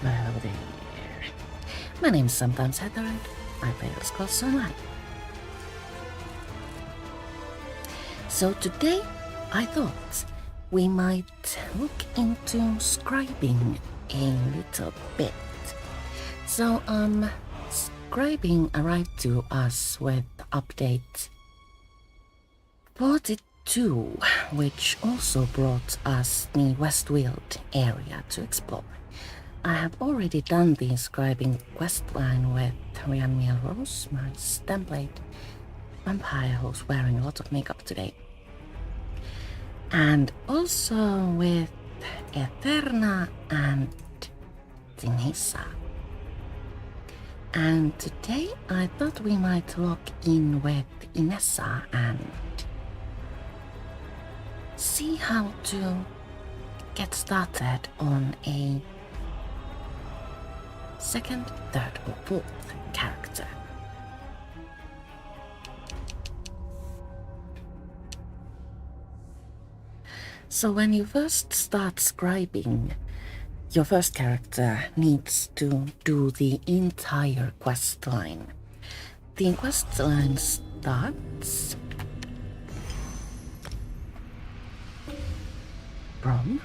Hello there. My name is sometimes Heather and I play Elder Scrolls Online. So today I thought we might look into scribing a little bit. So scribing arrived to us with update 42, which also brought us the Westfield area to explore. I have already done the scribing questline with Rianmiel Rose, my template vampire who's wearing a lot of makeup today. And also with Eterna and Tinesa. And today I thought we might look in with Inessa and see how to get started on a second, third or fourth character. So when you first start scribing, your first character needs to do the entire quest line. The quest line starts from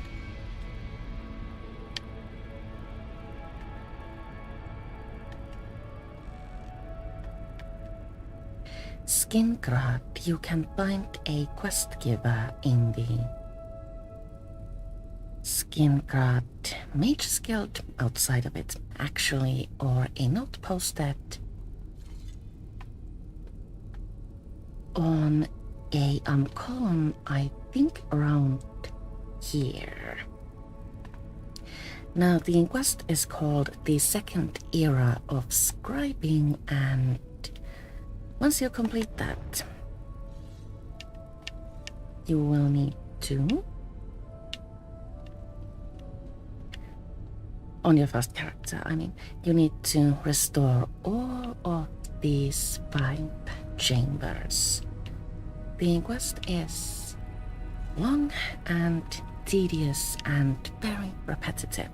Skingrad. You can find a quest giver in the Skingrad Mage's Guild outside of it, actually, or a note posted on a column, I think around here. Now the quest is called the Second Era of Scribing, and once you complete that, you will need to, on your first character, you need to restore all of these 5 chambers. The quest is long and tedious and very repetitive,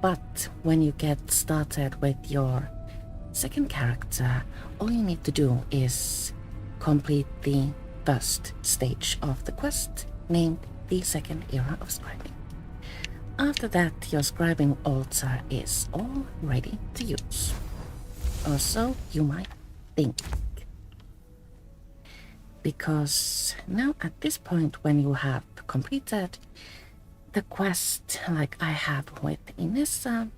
but when you get started with your second character, all you need to do is complete the first stage of the quest, named the Second Era of Scribing. After that, your scribing altar is all ready to use. Or so you might think. Because now at this point, when you have completed the quest like I have with Inessa,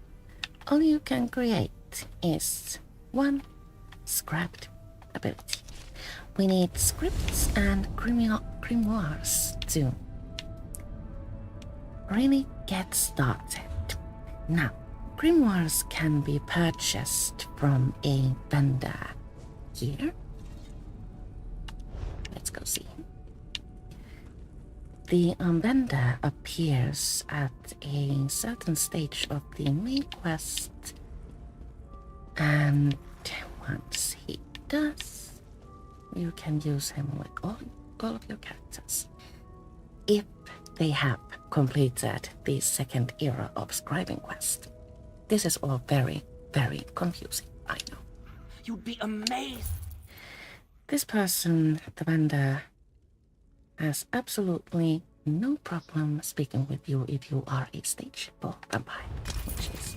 all you can create is one scribed ability. We need scripts and grimoires to really get started. Now, grimoires can be purchased from a vendor here. Let's go see. The vendor appears at a certain stage of the main quest, and once he does, you can use him with all of your characters if they have completed the Second Era of Scribing quest. This is all very, very confusing, I know. You'd be amazed. This person, the vendor, has absolutely no problem speaking with you if you are a stage 4 vampire, which is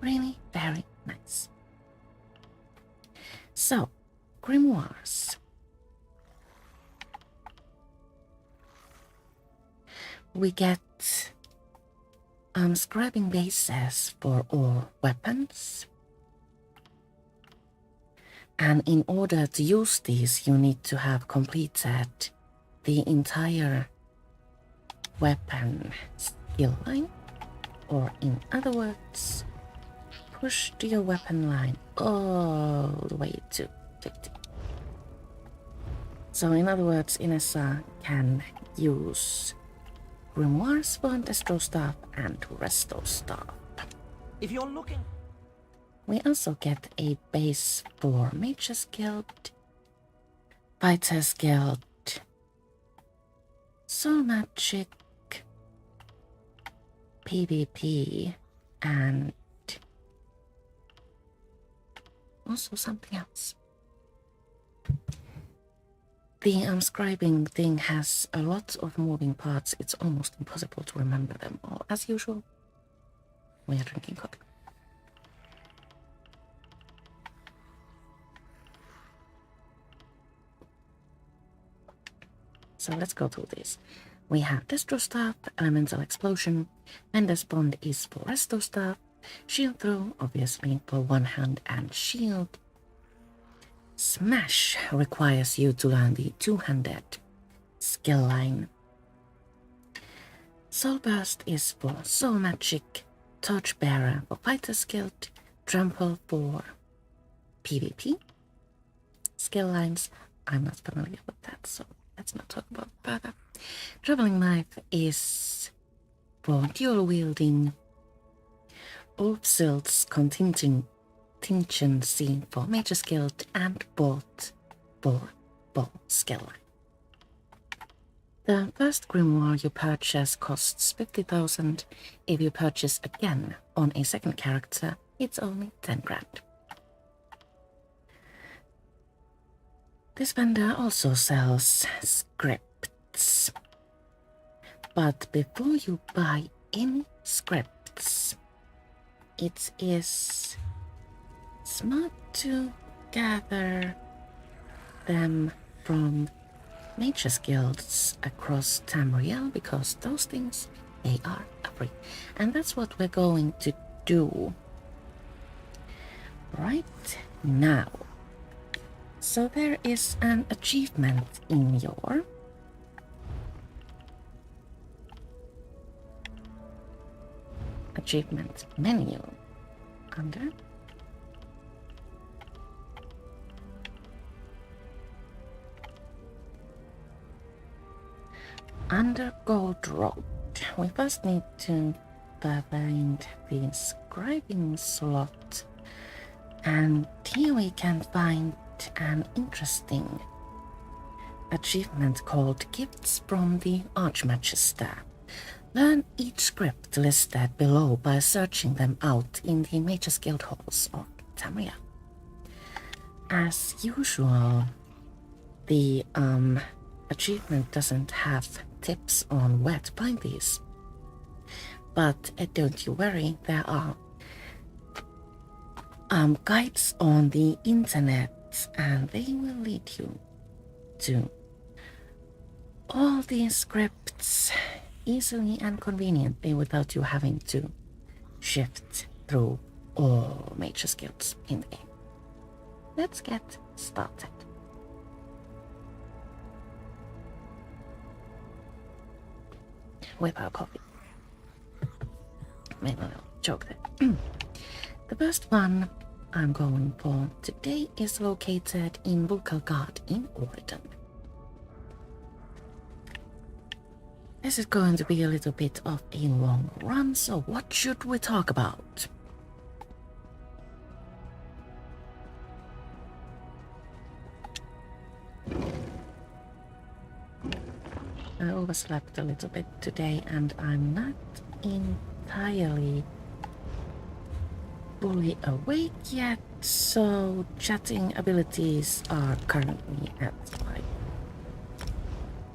really very nice. So, grimoires. We get scribing bases for all weapons. And in order to use these, you need to have completed the entire weapon skill line, or in other words, push to your weapon line all the way to 50. So in other words, Inessa can use grimoires for Destro Staff and Resto Staff. If you're looking... We also get a base for Mage's Guild, Fighter's Guild, Soul Magic, PvP and also something else. The scribing thing has a lot of moving parts. It's almost impossible to remember them all. As usual, we are drinking coffee. So let's go through this. We have Destro Staff, Elemental Explosion, Mendes Bond is for Resto Staff, Shield Throw, obviously, for one hand and shield. Smash requires you to learn the two-handed skill line. Soul Burst is for Soul Magic, Torchbearer for Fighter's Guild, Trample for PvP. Skill lines, I'm not familiar with that, so let's not talk about it further. Traveling Knife is for dual wielding. Ulfzild's contingency for Mage's Guild and Bolt for Bow skill line. The first grimoire you purchase costs 50,000. If you purchase again on a second character, it's only 10 grand. This vendor also sells scripts. But before you buy any scripts, it is smart to gather them from Mage's Guilds across Tamriel, because those things, they are free. And that's what we're going to do right now. So there is an achievement in your achievement menu under Gold Road. We first need to find the scribing slot, and here we can find an interesting achievement called Gifts from the Archmagister. Learn each script listed below by searching them out in the Mage's Guild halls of Tamriel. As usual, the achievement doesn't have tips on where to find these, but don't you worry, there are guides on the internet, and they will lead you to all these scripts easily and conveniently without you having to shift through all Mage's Guilds in the game. Let's get started. With our coffee. Maybe a little joke there. The first one I'm going for today is located in Vulkalgard in Oregon. This is going to be a little bit of a long run, so what should we talk about? I overslept a little bit today, and I'm not entirely fully awake yet, so chatting abilities are currently at like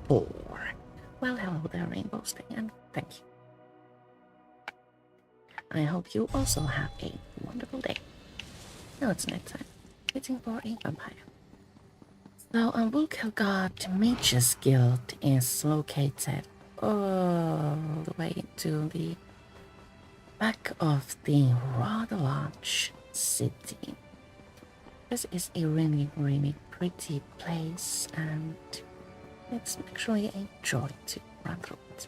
4. Well, hello there, Rainbow Stay, and thank you. I hope you also have a wonderful day. Now it's nighttime, waiting for a vampire. So, Vulkalgard Mage's Guild is located all the way to the back of the rather large city. This is a really, really pretty place, and it's actually a joy to run through it.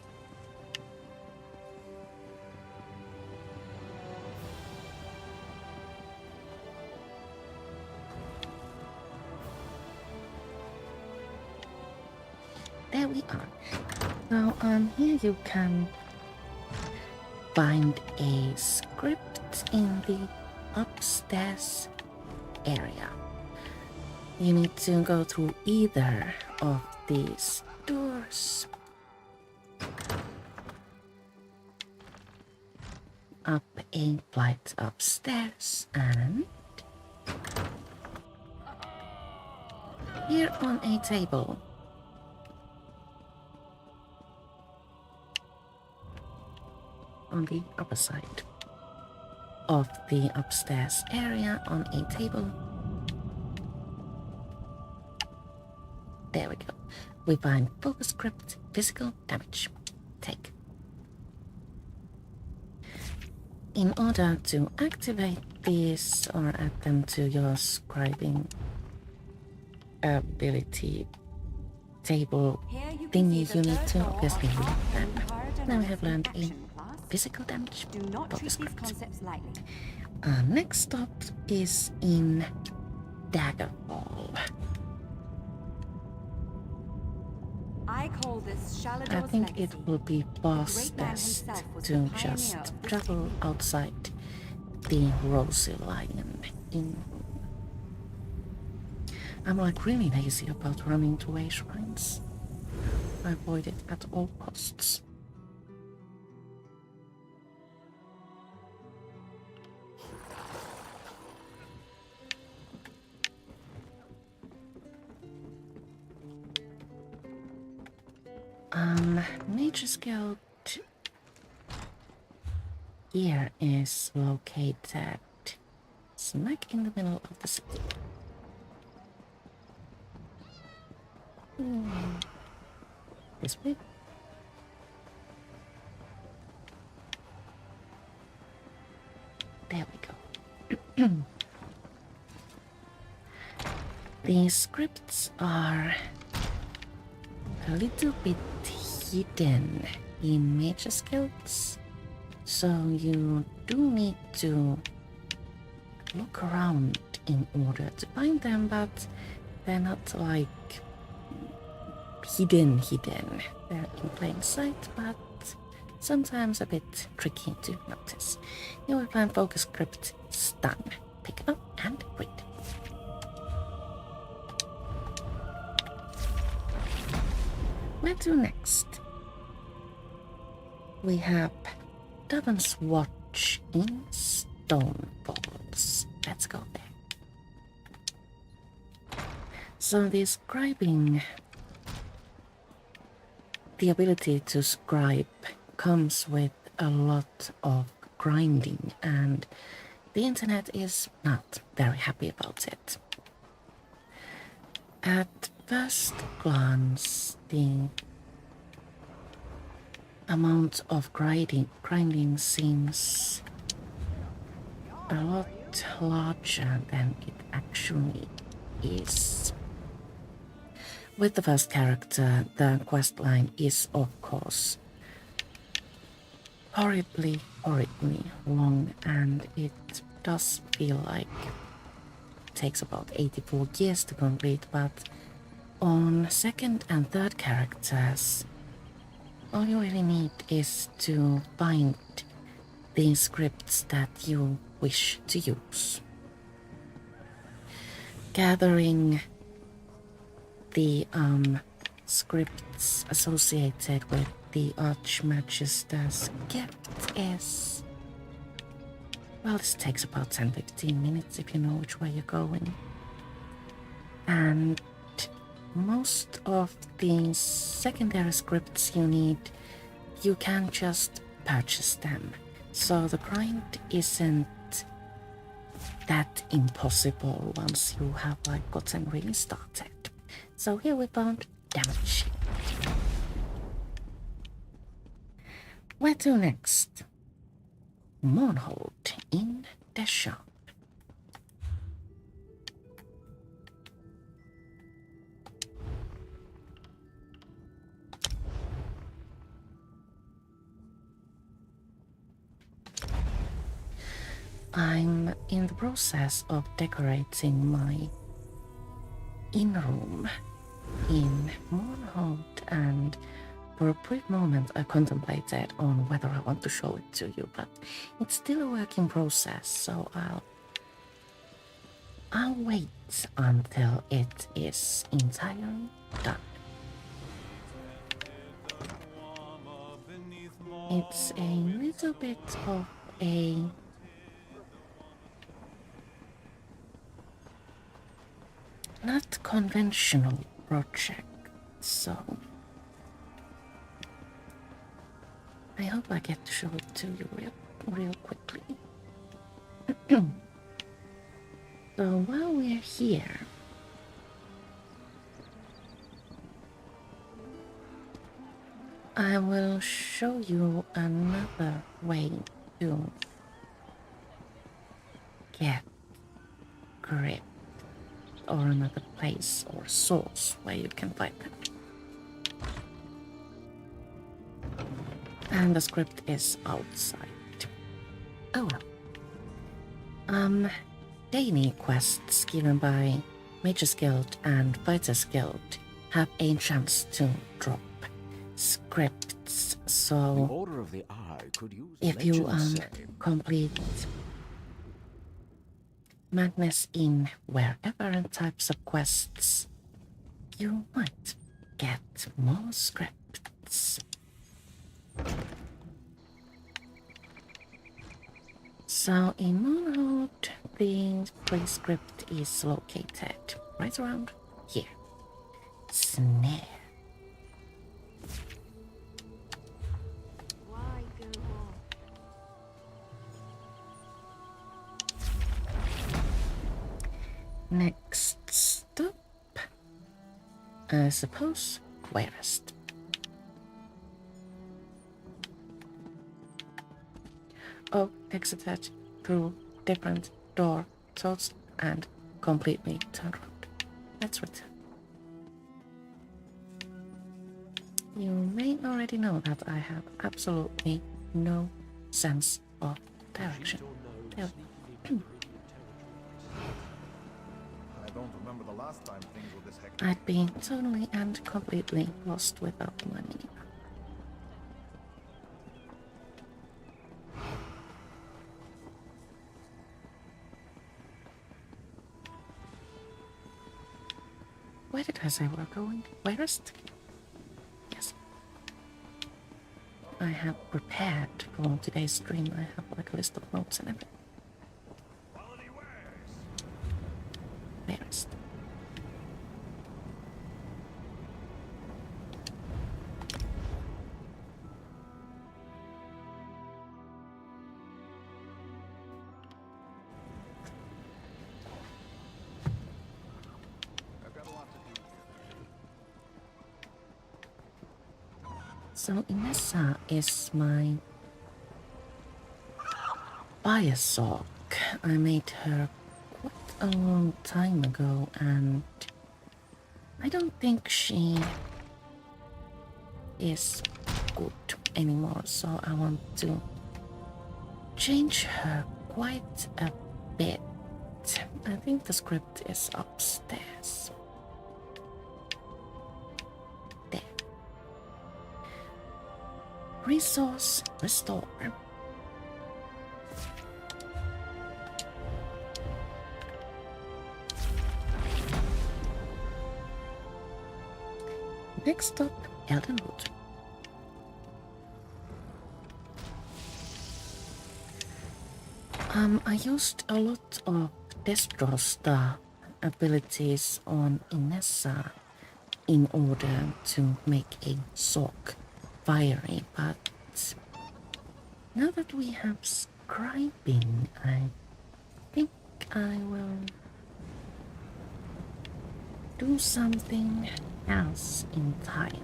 There we are. Now, here you can find a script in the upstairs area. You need to go through either of these doors. up a flight of stairs and here on a table on the upper side of the upstairs area on a table. There we go. We find focus script, physical damage. Take. In order to activate these or add them to your scribing ability table thingy, you need to obviously read them. Now we have learned a physical damage focus script. Next up is in Daggerfall. I think it will be fastest to just travel outside the Rosy Lion in. I'm like really lazy about running to way shrines. I avoid it at all costs. Mage's Guild here is located smack in the middle of the city. This way. There we go. The scripts are a little bit hidden in Mage's Guilds, so you do need to look around in order to find them, but they're not like hidden. They're in plain sight, but sometimes a bit tricky to notice. You will find focus script stun. Pick up and read. Where to next? We have Doven's Watch in Stonefalls. Let's go there. So the scribing, the ability to scribe comes with a lot of grinding, and the internet is not very happy about it. At first glance, the amount of grinding seems a lot larger than it actually is. With the first character, the questline is of course horribly long, and it does feel like it takes about 84 years to complete, but on second and third characters, all you really need is to find the scripts that you wish to use. Gathering the scripts associated with the Archmagister's gift is... well, this takes about 10-15 minutes if you know which way you're going. And most of the secondary scripts you need, you can just purchase them. So the grind isn't that impossible once you have like gotten really started. So here we found damage. Where to next? Mournhold in the shop. I'm in the process of decorating my in-room in Mournhold, and for a brief moment I contemplated on whether I want to show it to you, but it's still a work in process, so I'll wait until it is entirely done. It's a little bit of a not conventional project, so I hope I get to show it to you real quickly. So while we're here, I will show you another way to get grip, or another place or source where you can find them. And the script is outside. Oh well. Daily quests given by Mages Guild and Fighters Guild have a chance to drop scripts, The so Order of the Eye could use if you legends say. complete Madness in wherever and types of quests, you might get more scripts. So in Moonhold, the pre-script is located right around here. Snare. Why go on? Next stop, I suppose, Querist. Oh, exited through different door towards and completely turned around. Let's return. You may already know that I have absolutely no sense of direction. There we go. I don't remember the last time things were this hectic. I'd be totally and completely lost without money. Where did I say we're going? Whereist? Yes. I have prepared for today's stream. I have like a list of notes and everything. Whereist? I've got a lot to do here. So Inessa is my Biosog. I made her quite a long time ago, and I don't think she is good anymore, so I want to change her quite a bit. I think the script is upstairs. There. Resource restore. Next stop, Eldenwood. I used a lot of Destrosta abilities on Inessa in order to make a sock fiery, but now that we have scribing, I think I will do something else in time.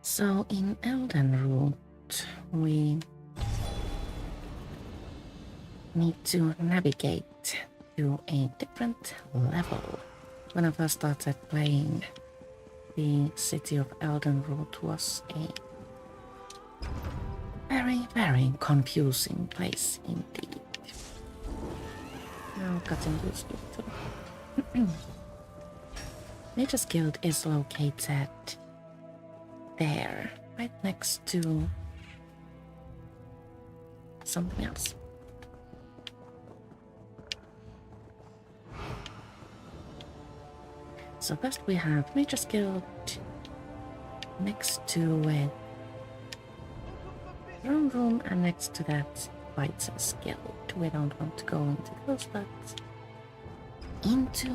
So in Elden Root, we need to navigate to a different level. When I first started playing, the city of Elden Root was a very, very confusing place indeed. Now getting used to it. Mages Guild is located there, right next to something else. So first we have Nature's Guild. Next to it, Throne Room, and next to that, Fighters Guild. We don't want to go into those, but into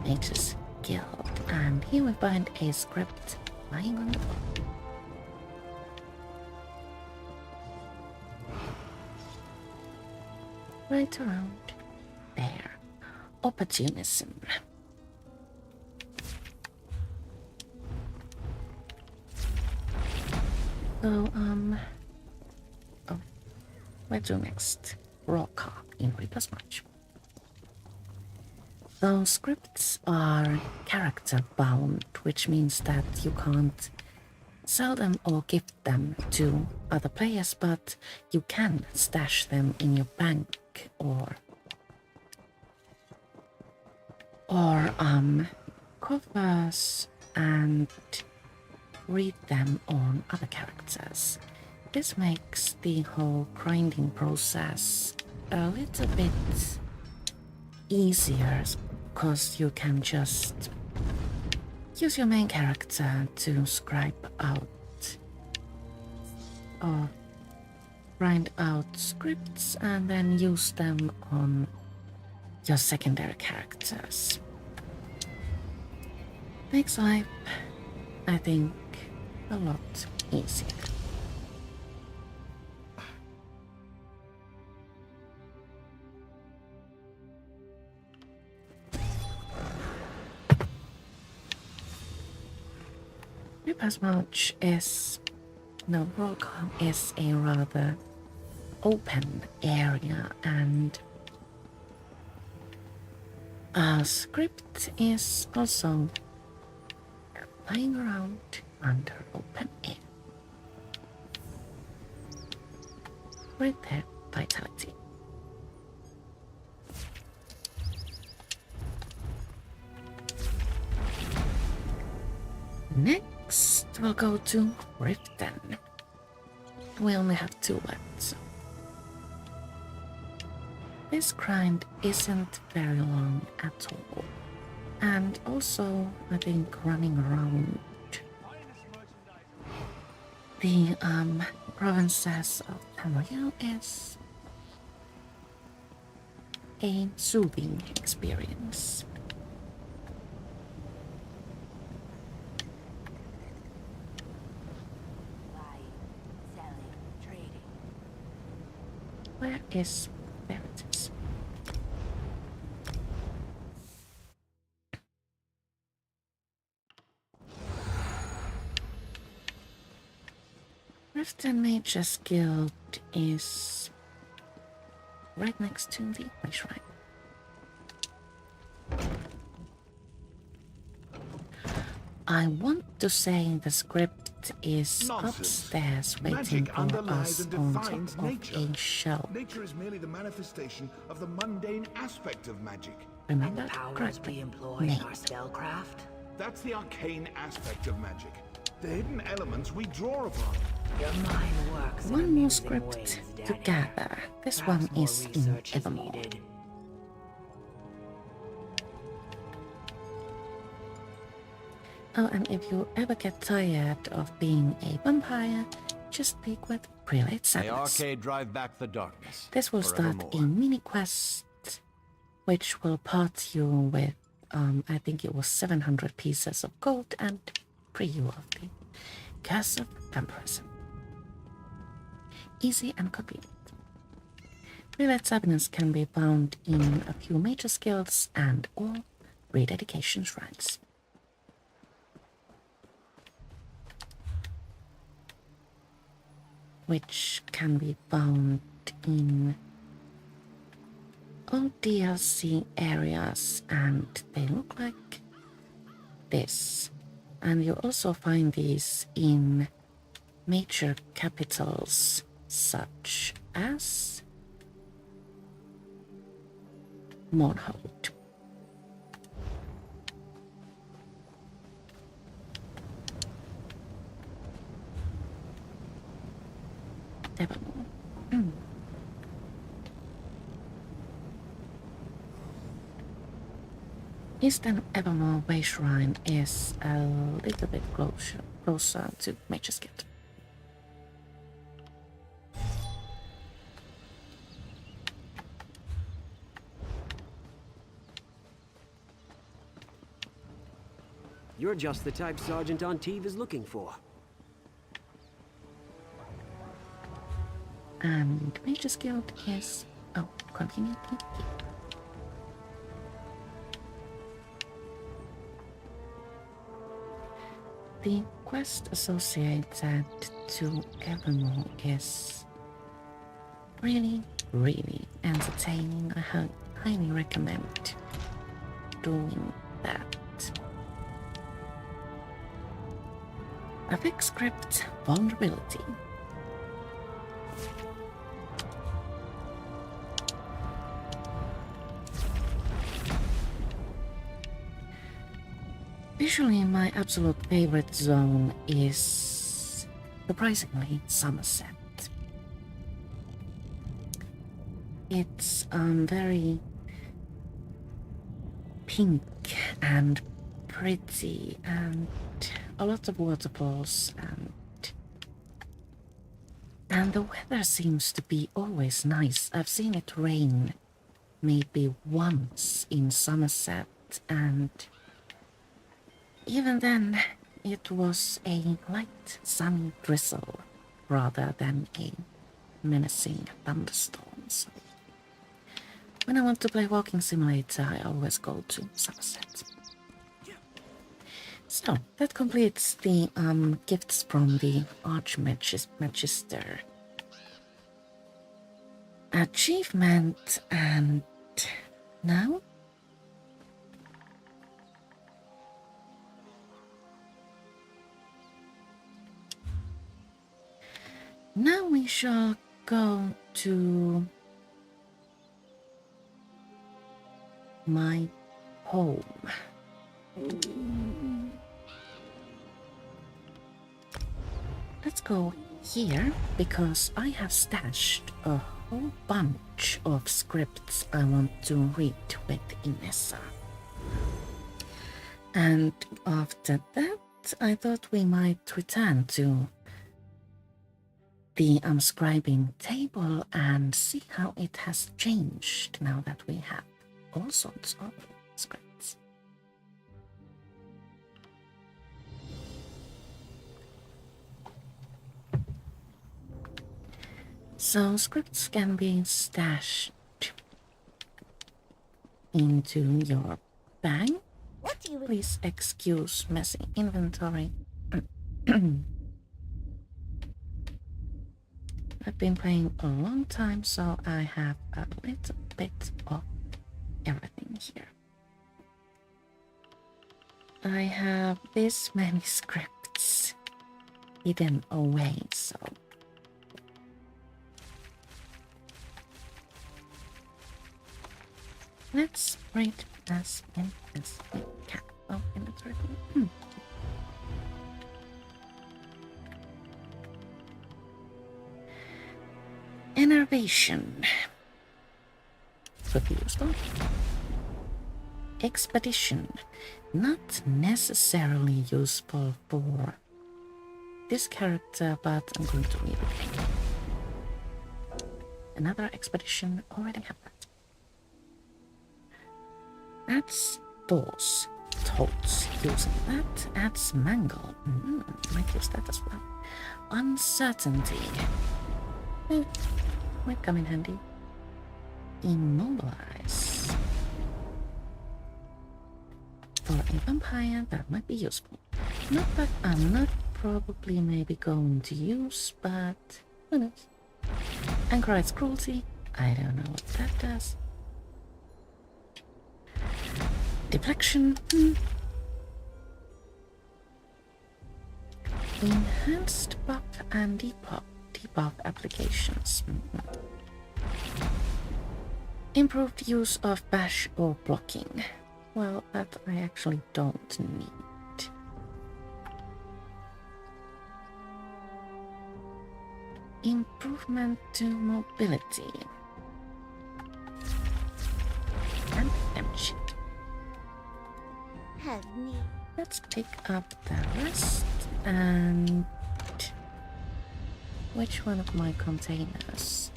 Nature's Guild. And here we find a script lying on the floor. Right around there. Opportunism. So, let's do next. Rock in Reaper's March. Those scripts are character bound, which means that you can't sell them or gift them to other players, but you can stash them in your bank or coffers and read them on other characters. This makes the whole grinding process a little bit easier because you can just use your main character to scribe out or grind out scripts and then use them on your secondary characters. Makes life, I think, a lot easier. Reaper's March is, no, Rock is a rather open area, and a script is also lying around under open air with their vitality. Next, we'll go to Riften. We only have 2 left, so this grind isn't very long at all. And also, I think running around the provinces of Tamriel is a soothing experience. Where is... there it is. Riften Mage's Guild is right next to the shrine. I want to say the script is upstairs waiting for us on top of a shelf. Nature is merely the manifestation of the mundane aspect of magic. Remember And the powers correctly. we employ in our spellcraft? That's the arcane aspect of magic. The hidden elements we draw upon. Your mind works in One more amusing script ways, to Daniel. gather. This Perhaps one more is in research Evermore. needed. Oh, and if you ever get tired of being a vampire, just pick with Prelate May Sadness. Arcade drive back the darkness. This will start a forevermore. mini quest, which will part you with, I think it was 700 pieces of gold and free you of the Curse of Vampirism. Easy and convenient. Prelate Sadness can be found in a few major skills and or rededication shrines. Which can be found in all DLC areas, and they look like this. And you also find these in major capitals such as Mornhold. Evermore. Eastern Evermore Way Shrine is a little bit closer to Mage's Guild. You're just the type Sergeant Anteve is looking for. And Mage's Guild is... oh, conveniently here. The quest associated to Evermore is really, really entertaining. I highly recommend doing that. Affix script vulnerability. Visually, my absolute favorite zone is, surprisingly, Somerset. It's very pink and pretty, and a lot of waterfalls, and the weather seems to be always nice. I've seen it rain maybe once in Somerset, and even then it was a light sunny drizzle rather than a menacing thunderstorm. So when I want to play Walking Simulator, I always go to Somerset. So, that completes the gifts from the Archmagister achievement, and now? Now we shall go to my home. Let's go here, because I have stashed a whole bunch of scripts I want to read with Inessa. And after that, I thought we might return to the scribing table and see how it has changed now that we have all sorts of scripts. So scripts can be stashed into your bag. Please excuse messy inventory. I've been playing a long time, so I have a little bit of everything here. I have this many scripts hidden away, so let's read as many as we can. Oh, inventory. Innervation. Could be useful. Expedition. Not necessarily useful for this character, but I'm going to read it. Another expedition. Already have that. Adds doors. Totes. Using that adds mangle. Might use that as well. Uncertainty. Might come in handy. Immobilize. For a vampire, that might be useful. Not that I'm not probably maybe going to use, but who knows? Anchorites Cruelty. I don't know what that does. Deflection. Enhanced buff and debuff applications. Improved use of bash or blocking. Well, that I actually don't need. Improvement to mobility. And damage. have me. Let's pick up the rest and which one of my containers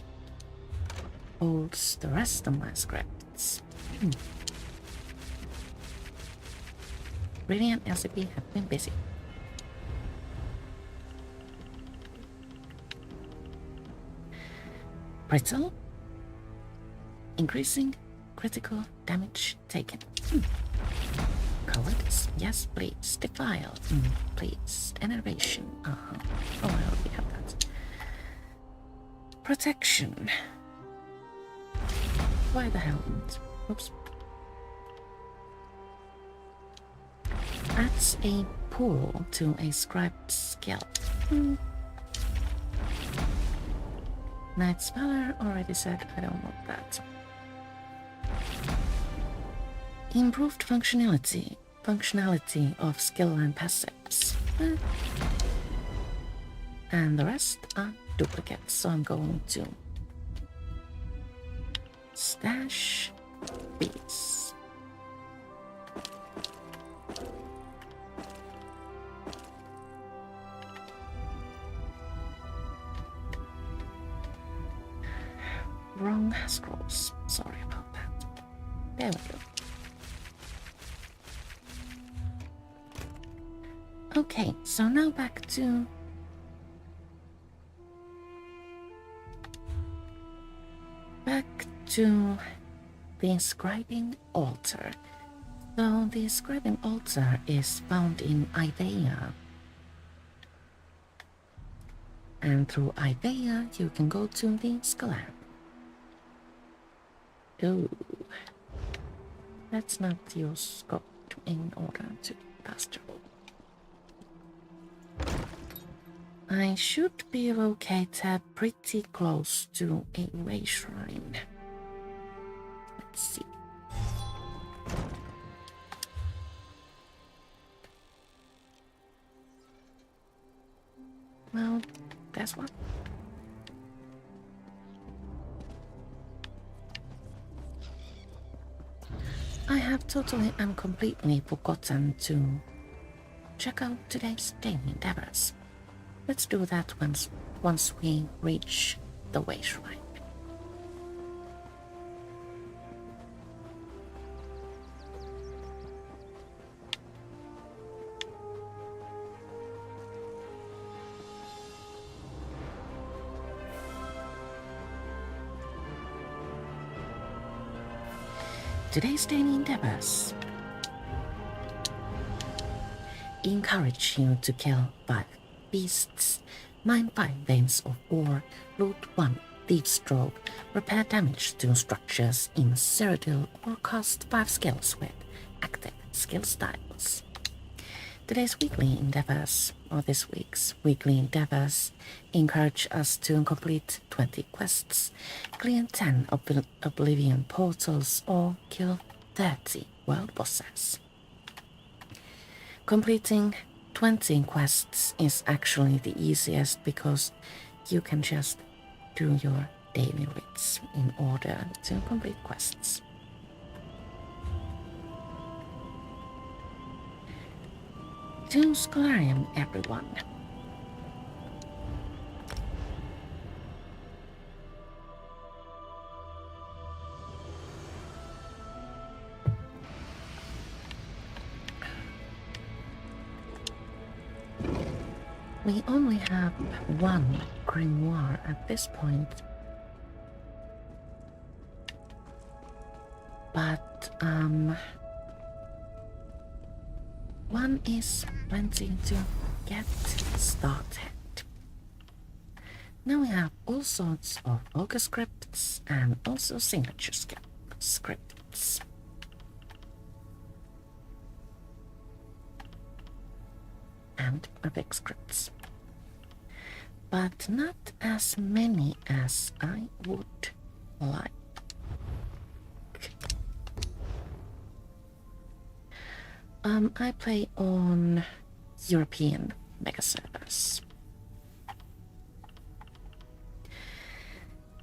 holds the rest of my scripts? Brilliant LCP have been busy. Brittle. Increasing critical damage taken. Cowardice. Yes, please. Defile. Please. Enervation. Oh, I already have that. Protection. Why the hell? Oops. Adds a pool to a scribed skill. Knight's Valor already said I don't want that. Improved functionality of skill and passives. And the rest are duplicates, so I'm going to stash these. Wrong scrolls. Sorry about that. There we go. Okay, so now back to the scribing altar. So the scribing altar is found in Ivea. And through Ivea you can go to the Scholar. Oh, let's not use Scott in order to pasture. I should be located pretty close to a way shrine. Let's see. Well, guess what? I have totally and completely forgotten to check out today's daily endeavors. Let's do that once we reach the way shrine. Today's daily endeavors encourage you to kill 5 beasts, mine 5 veins of ore, loot 1 thief stroke, repair damage to structures in Cyrodiil, or cast 5 skills with active skill styles. Today's weekly endeavors, or this week's weekly endeavors, encourage us to complete 20 quests, clear 10 Oblivion portals, or kill 30 world bosses. Completing 20 quests is actually the easiest because you can just do your daily rits in order to complete quests. To Scholarium, everyone. We only have 1 grimoire at this point, but 1 is plenty to get started. Now we have all sorts of Go scripts and also signature scripts. And epic scripts, but not as many as I would like. I play on European mega servers,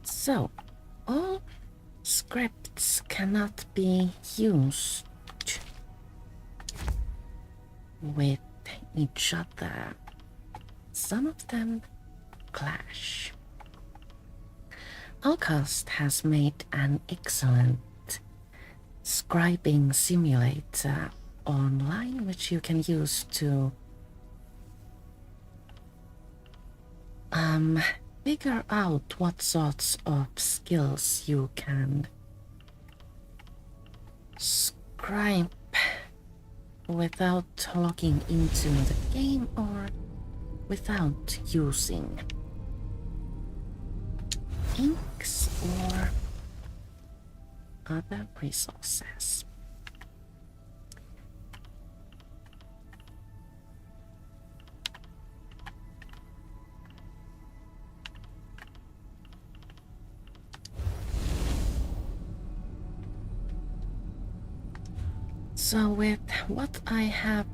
so all scripts cannot be used with each other. Some of them clash. Alcast has made an excellent scribing simulator online, which you can use to figure out what sorts of skills you can scribe without logging into the game or without using inks or other resources. So with what I have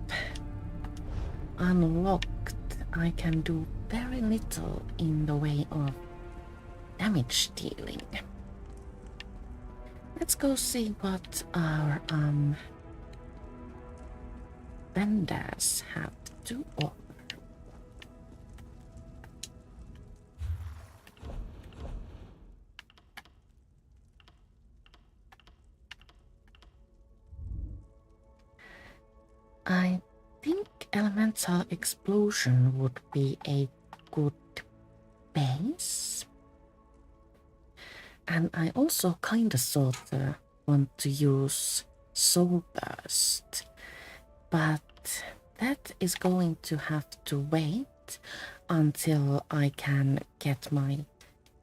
unlocked, I can do very little in the way of damage dealing. Let's go see what our vendors have to offer. I think elemental explosion would be a good base. And I also kinda sorta want to use soul burst, but that is going to have to wait until I can get my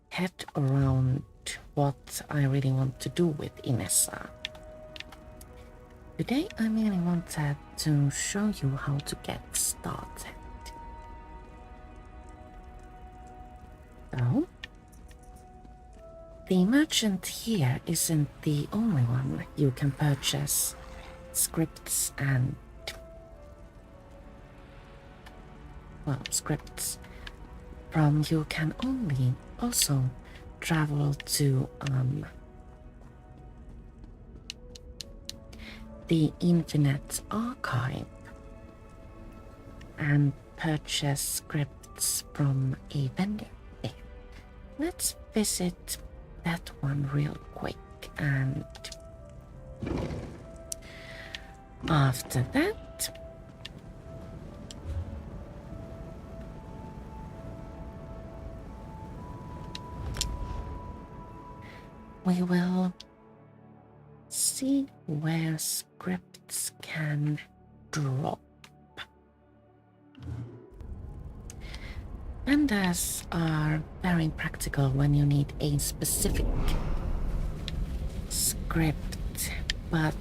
head around what I really want to do with ESO. Today I really wanted to show you how to get started. So, the merchant here isn't the only one you can purchase scripts and, well, scripts from. You can only also travel to the Infinite Archive and purchase scripts from a vendor there. Let's visit that one real quick, and after that we will see where scripts can drop. Vendors are very practical when you need a specific script, but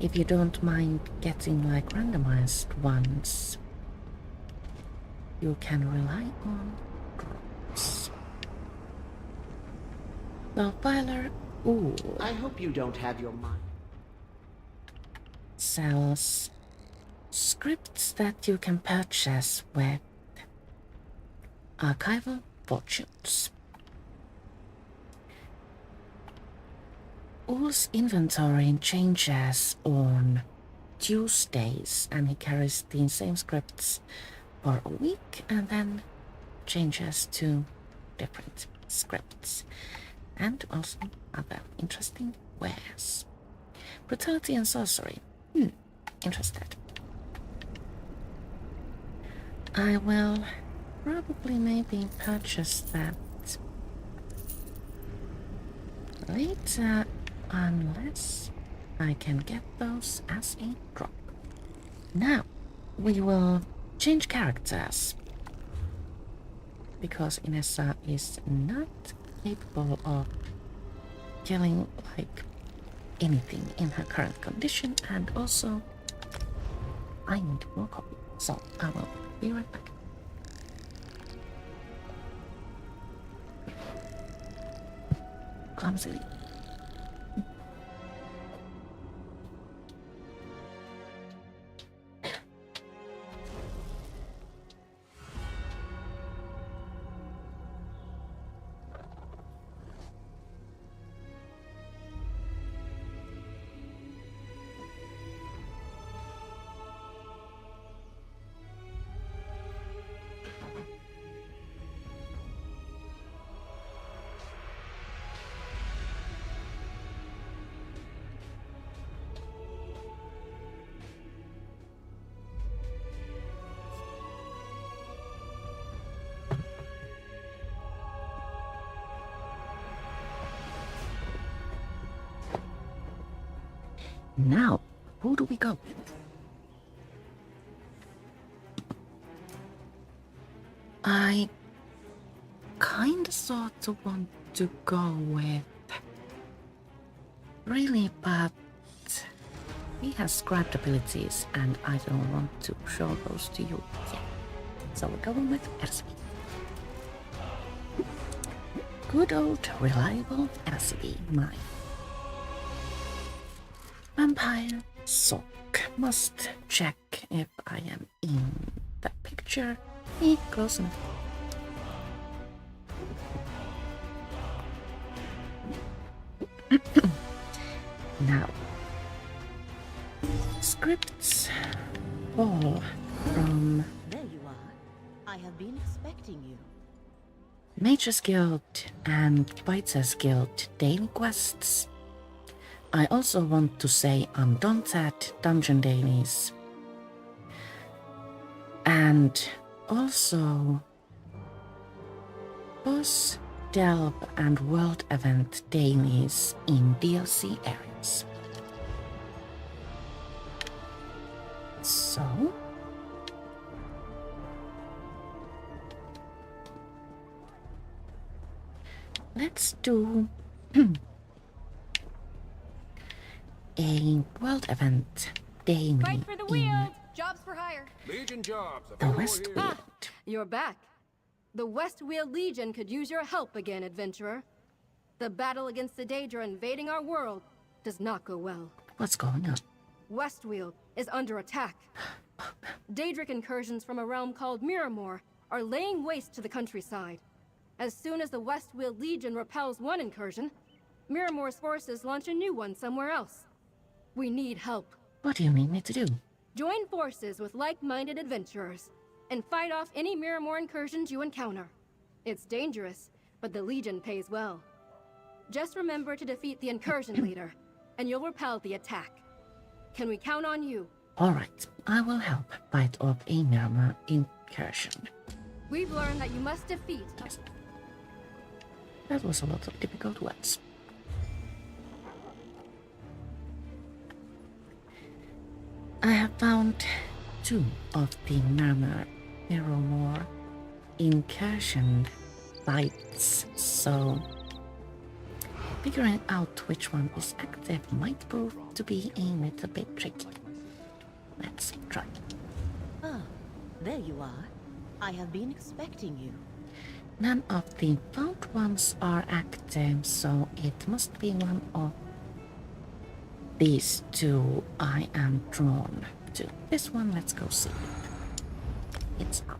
if you don't mind getting like randomized ones, you can rely on drops. The filer, I hope you don't have your mind. sells scripts that you can purchase with archival fortunes. Ul's inventory changes on Tuesdays, and he carries the same scripts for a week and then changes to different scripts, and also other interesting wares. Brutality and sorcery. Interested. I will probably maybe purchase that later, unless I can get those as a drop. Now we will change characters, because Inessa is not capable of killing like anything in her current condition, and also I need more coffee, so I will be right back. Clumsily. Now, who do we go? I kinda sort of want to go with really, but he has scribed abilities and I don't want to show those to you yet. So we're going with RCB. Good old reliable RCB, mine. Vampire sock. Must check if I am in the picture. Close enough. Now, scripts fall from There you are. I have been expecting you. Mage's Guild and Fighters Guild daily quests. I also want to say Undaunted dungeon dailies. And also boss, delve and world event dailies in DLC areas. So let's do a world event daily Fight for the in wheel! Jobs for hire. Legion jobs. the West Field. You're back. The Westweald Legion could use your help again, adventurer. The battle against the Daedra invading our world does not go well. What's going on? Westweald is under attack. Daedric incursions from a realm called Miramore are laying waste to the countryside. As soon as the Westweald Legion repels one incursion, Miramore's forces launch a new one somewhere else. We need help. What do you need me to do? Join forces with like-minded adventurers and fight off any Miramore incursions you encounter. It's dangerous, but the Legion pays well. Just remember to defeat the incursion leader, and you'll repel the attack. Can we count on you? Alright, I will help fight off a Miramore incursion. We've learned that you must defeat... Yes. That was a lot of difficult words. I have found 2 of the Miramore incursion sites, so figuring out which one is active might prove to be a little bit tricky. Let's try. Ah, there you are. I have been expecting you. None of the found ones are active, so it must be one of these 2 I am drawn to. This one, let's go see it. It's up.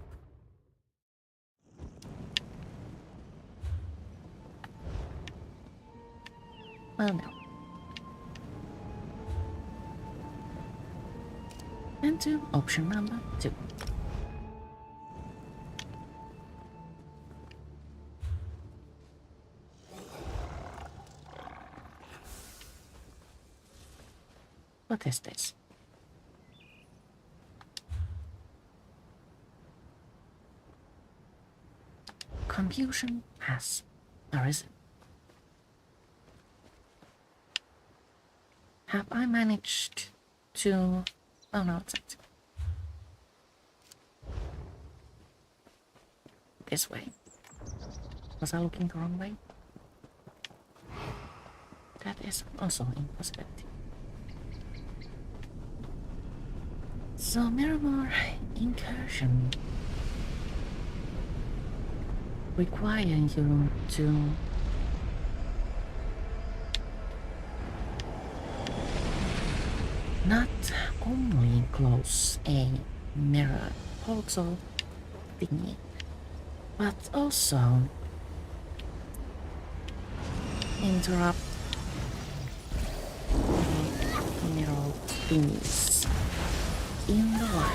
Well, no. And to option number 2. What is this? Confusion has arisen. Have I managed to... Oh no, it's not. This way. Was I looking the wrong way? That is also an impossibility. So, Miramore incursion requiring you to not only close a mirror portal thingy, but also interrupt mirror thingies in the wild.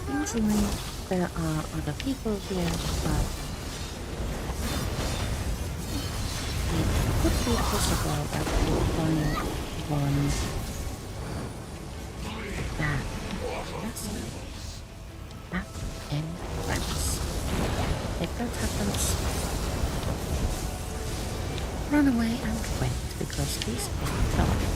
Usually there are other people here, but it could be possible that we find one that doesn't have any friends. If that happens, run away and wait, because these people tell me.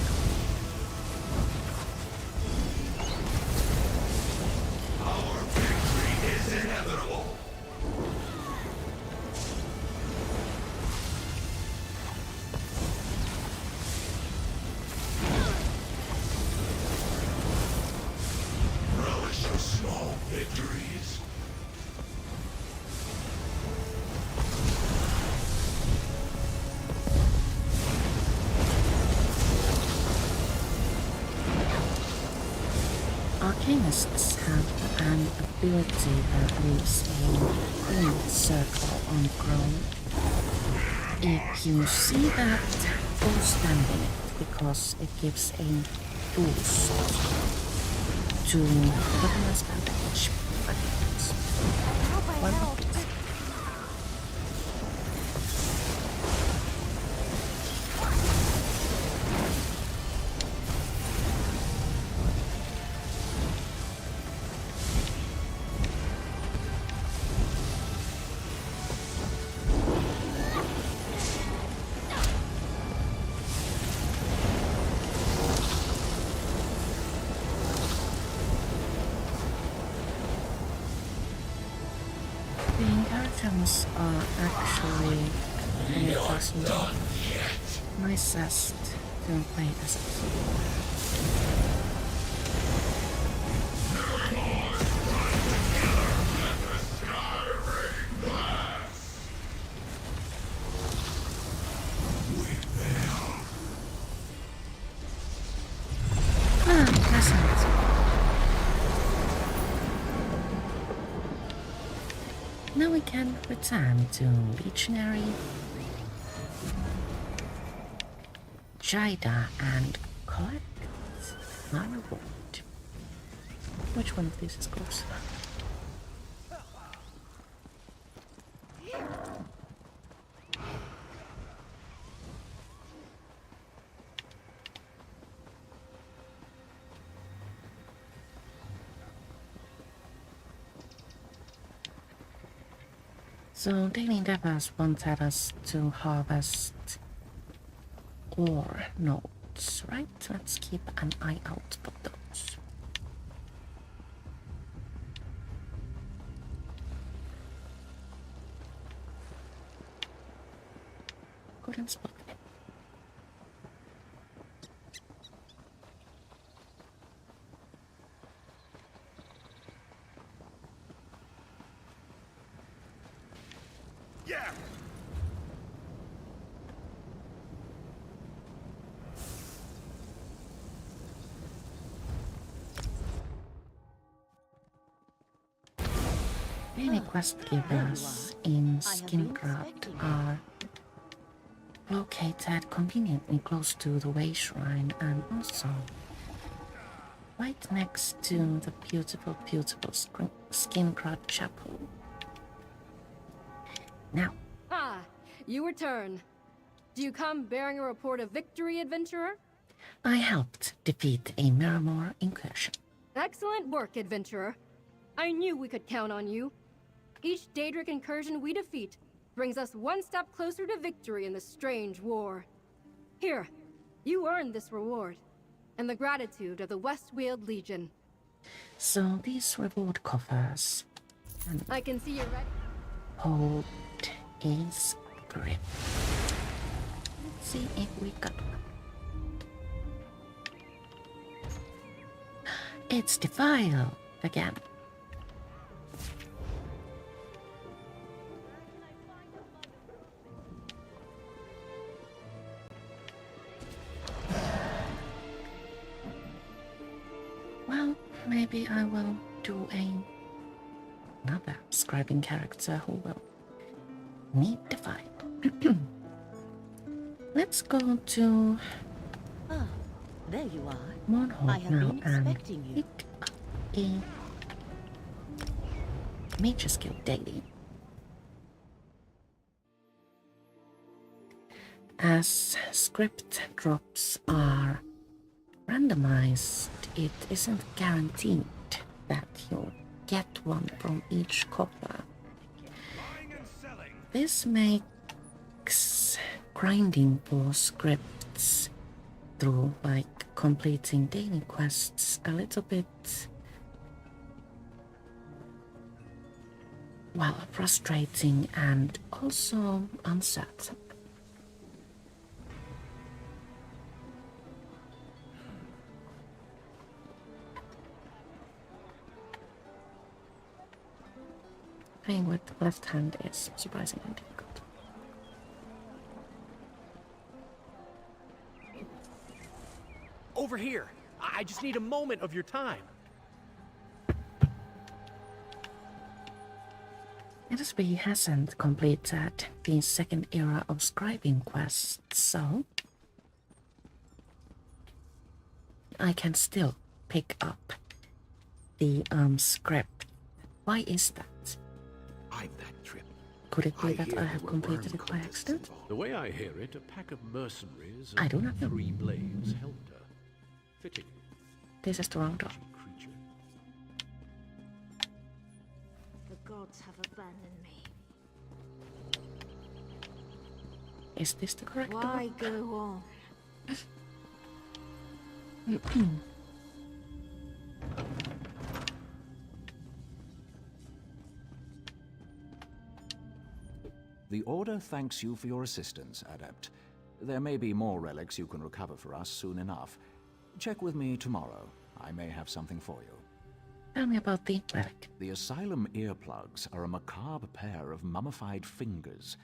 Arcanists have an ability that leaves a green circle on the ground. If you see that, go stand in it, because it gives a boost to weapons damage. One boost. The inheritance are actually really fascinating. Nicest to play as a kid. Pleasant. Now we can return to Legionary Jida and collect my reward. Which one of these is closer? So daily endeavors wanted us to harvest ore nodes, right? Let's keep an eye out for those. Couldn't spot it. Yeah! Many quest givers in Skincraft are located conveniently close to the Way Shrine and also right next to the beautiful Skincraft Chapel. Now, Ah, you return. Do you come bearing a report of victory, adventurer? I helped defeat a Miramore incursion. Excellent work, adventurer. I knew we could count on you. Each Daedric incursion we defeat brings us one step closer to victory in this strange war. Here, you earned this reward, and the gratitude of the Westweald Legion. So these reward coffers I can see you're ready. hold a script. Let's see if we got one. It's the file again. Well, maybe I will do another scribing character who will need the file. Let's go to Ah, there you are. I Mournhold have now been and expecting you. pick up a major skill daily. As script drops are randomized, it isn't guaranteed that you'll get one from each copper. This makes grinding for scripts through like completing daily quests a little bit, well, frustrating and also uncertain. Playing with the left hand is surprisingly difficult. Over here! I just need a moment of your time. NSB hasn't completed the second era of scribing quests, so I can still pick up the script. Why is that? That trip. Could it be that I have completed it by accident? The way I hear it, a pack of mercenaries I do and not know. 3 blades helped her. Fitting This is the wrong door. creature. The gods have abandoned me. Is this the correct door? Why go on? The Order thanks you for your assistance, Adept. There may be more relics you can recover for us soon enough. Check with me tomorrow. I may have something for you. Tell me about the relic. The Asylum earplugs are a macabre pair of mummified fingers.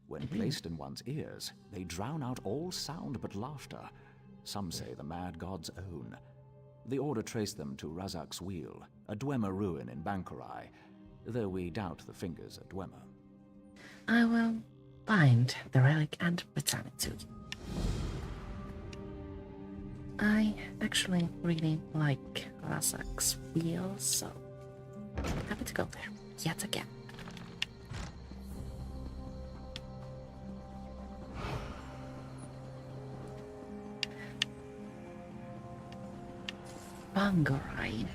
When placed in one's ears, they drown out all sound but laughter. Some say the mad god's own. The Order traced them to Razak's Wheel, a Dwemer ruin in Bankarai, though we doubt the fingers are Dwemer. I will find the relic and return it to you. I actually really like Razak's Wheel, so happy to go there yet again. Bangarai.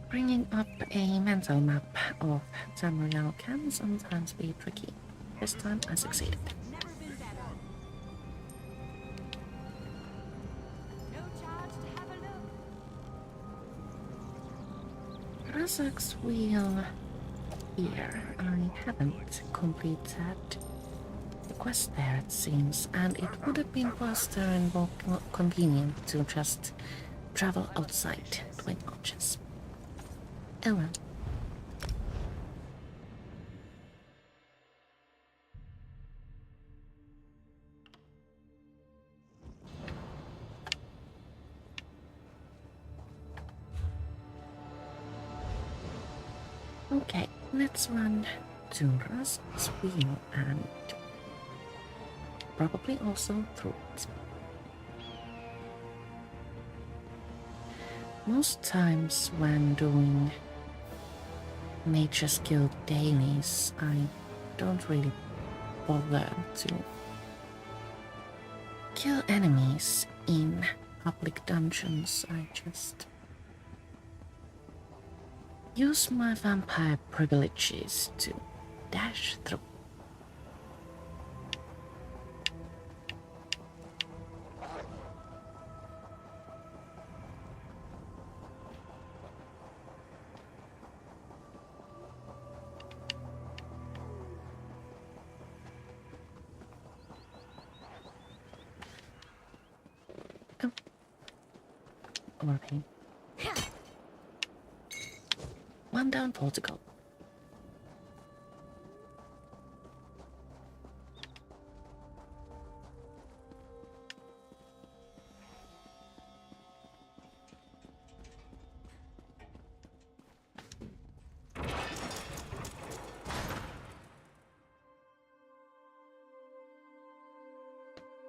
Bringing up a mental map of Tamriel can sometimes be tricky. This time I succeeded. Never been better. No charge to have a look. Razak's Wheel here. I haven't completed the quest there, it seems, and it would have been faster and more convenient to just travel outside Twin Notches. Oh well. Okay, let's run to Razak's Wheel and probably also through it. Most times when doing Nature's Guild dailies, I don't really bother to kill enemies in public dungeons. I just use my vampire privileges to dash through. More pain. One down, 4 to go.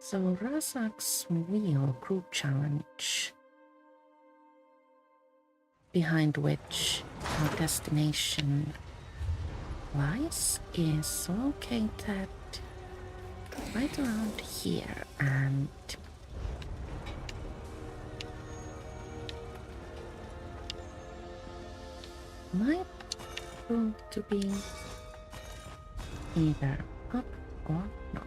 So Razak's Wheel Group Challenge, behind which our destination lies, is located right around here, and might prove to be either up or not.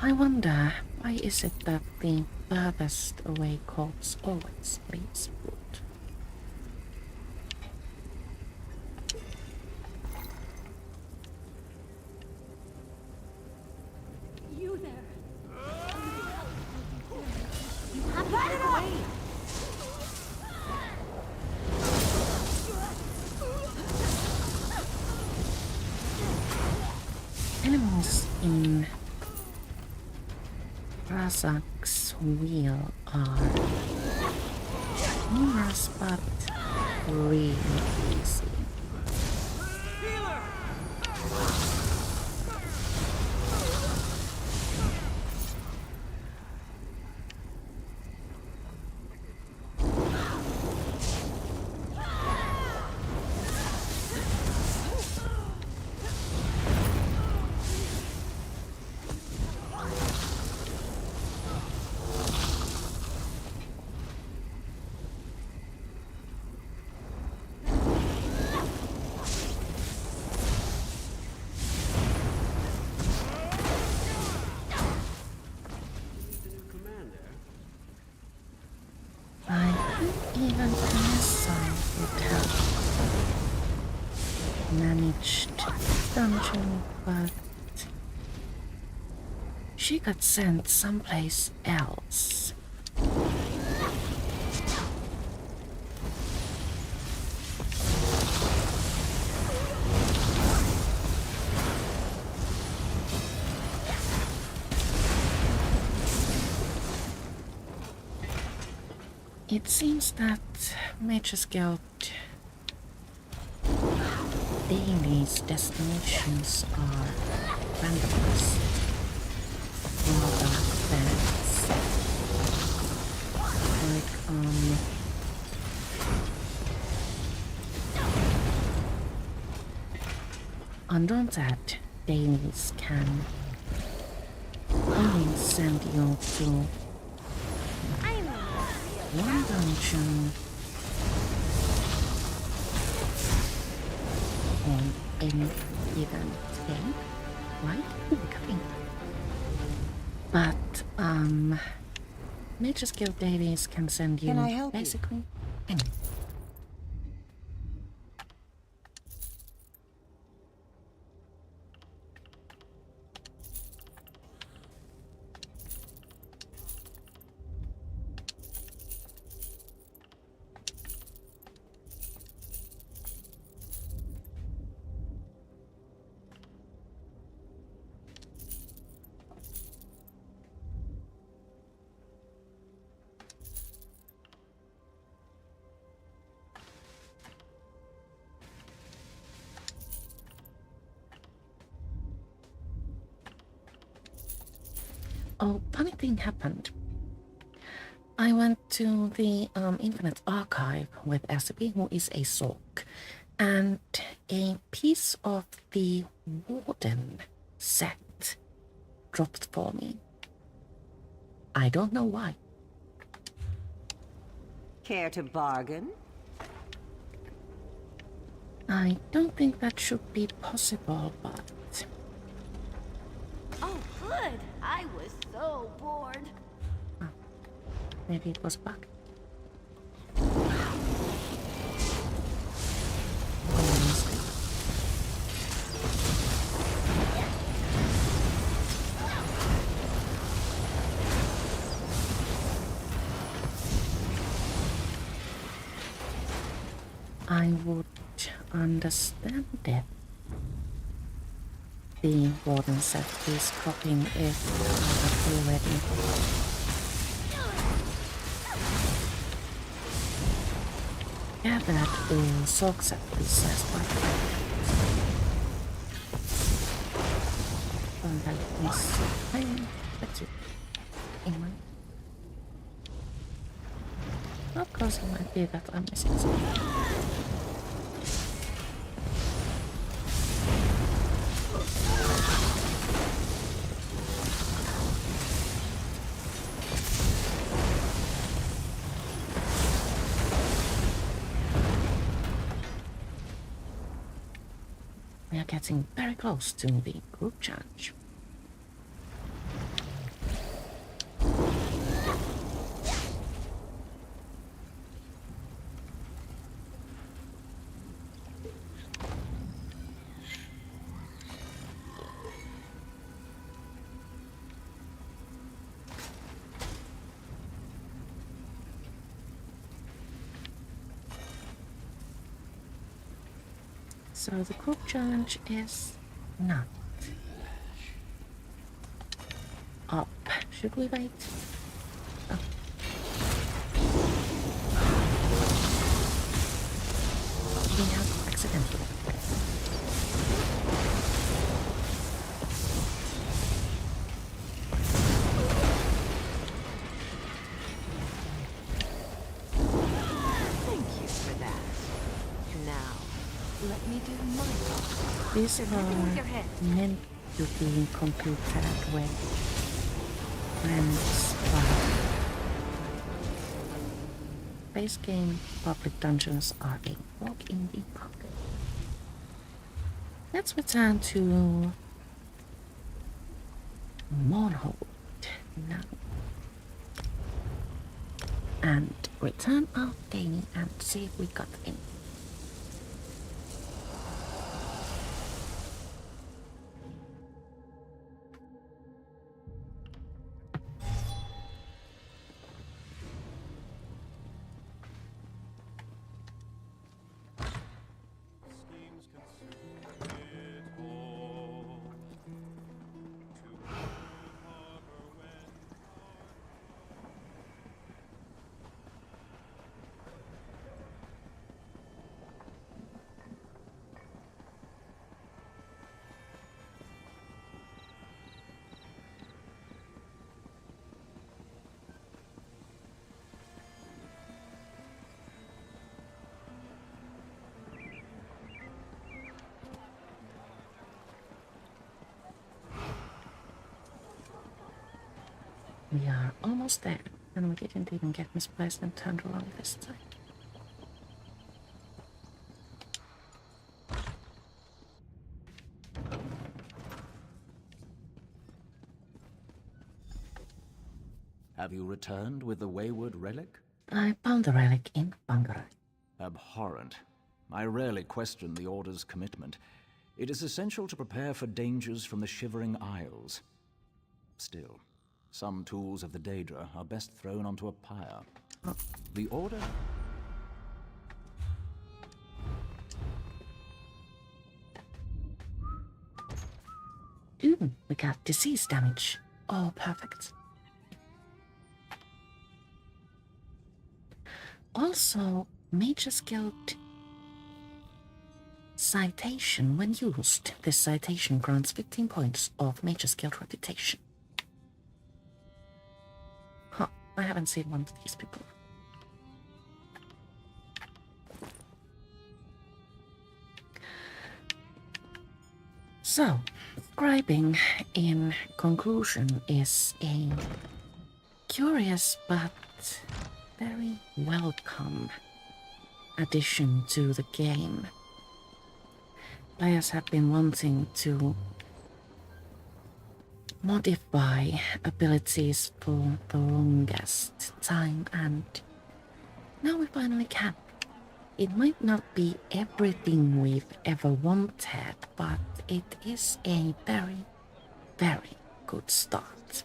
I wonder, why is it that the furthest away corpse always leaves food? You there. You have to get away! Enemies in Razak's Wheel are numerous but really easy. I think even ESO would have managed dungeon, but she got sent someplace else. It seems that Mage's Guild Daily's destinations are randomized rather than like Undaunted dailies can only send you to one dungeon on any given day, right? Okay. But Nature's Guild dailies can send you Can I help you? basically anything. Oh, funny thing happened. I went to the Infinite Archive with SCP, who is a Sork, and a piece of the Warden set dropped for me. I don't know why. Care to bargain? I don't think that should be possible, but Oh, good! I was so bored. maybe it was bug. I would understand it the warden said he's copying it already. Gathered all socks at pieces by that's it. Anyway. Of course it might be that I'm missing something. We are getting very close to the group challenge. So the group challenge is not up. Should we wait? Oh. We have accidentally. Thank you for that. Now, let me do my part. These are meant to be completed with friends, but base game public dungeons are a walk in the park. Let's return to Mournhold now. And return our daily and see if we got in. We are almost there, and we didn't even get misplaced and turned around this time. Have you returned with the wayward relic? I found the relic in Bangarai. Abhorrent. I rarely question the Order's commitment. It is essential to prepare for dangers from the Shivering Isles. Still, some tools of the Daedra are best thrown onto a pyre. The Order... Ooh, we got disease damage. Oh, perfect. Also, Mage's Guild citation when used. This citation grants 15 points of Mage's Guild reputation. Huh, I haven't seen one of these before. So, scribing in conclusion is a curious but very welcome addition to the game. Players have been wanting to modify abilities for the longest time, and now we finally can. It might not be everything we've ever wanted, but it is a very, very good start.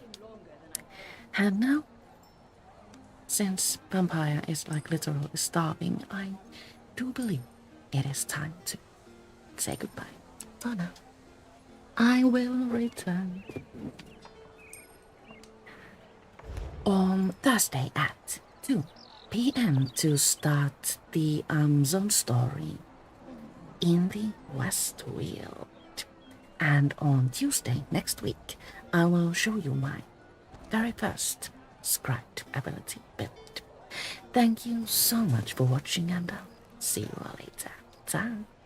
And now, since Vampire is like literally starving, I do believe it is time to say goodbye for now. I will return on Thursday at 2 p.m. to start the zone story in the Westfield. And on Tuesday next week, I will show you my very first scribed ability build. Thank you so much for watching, and I'll see you all later. Bye.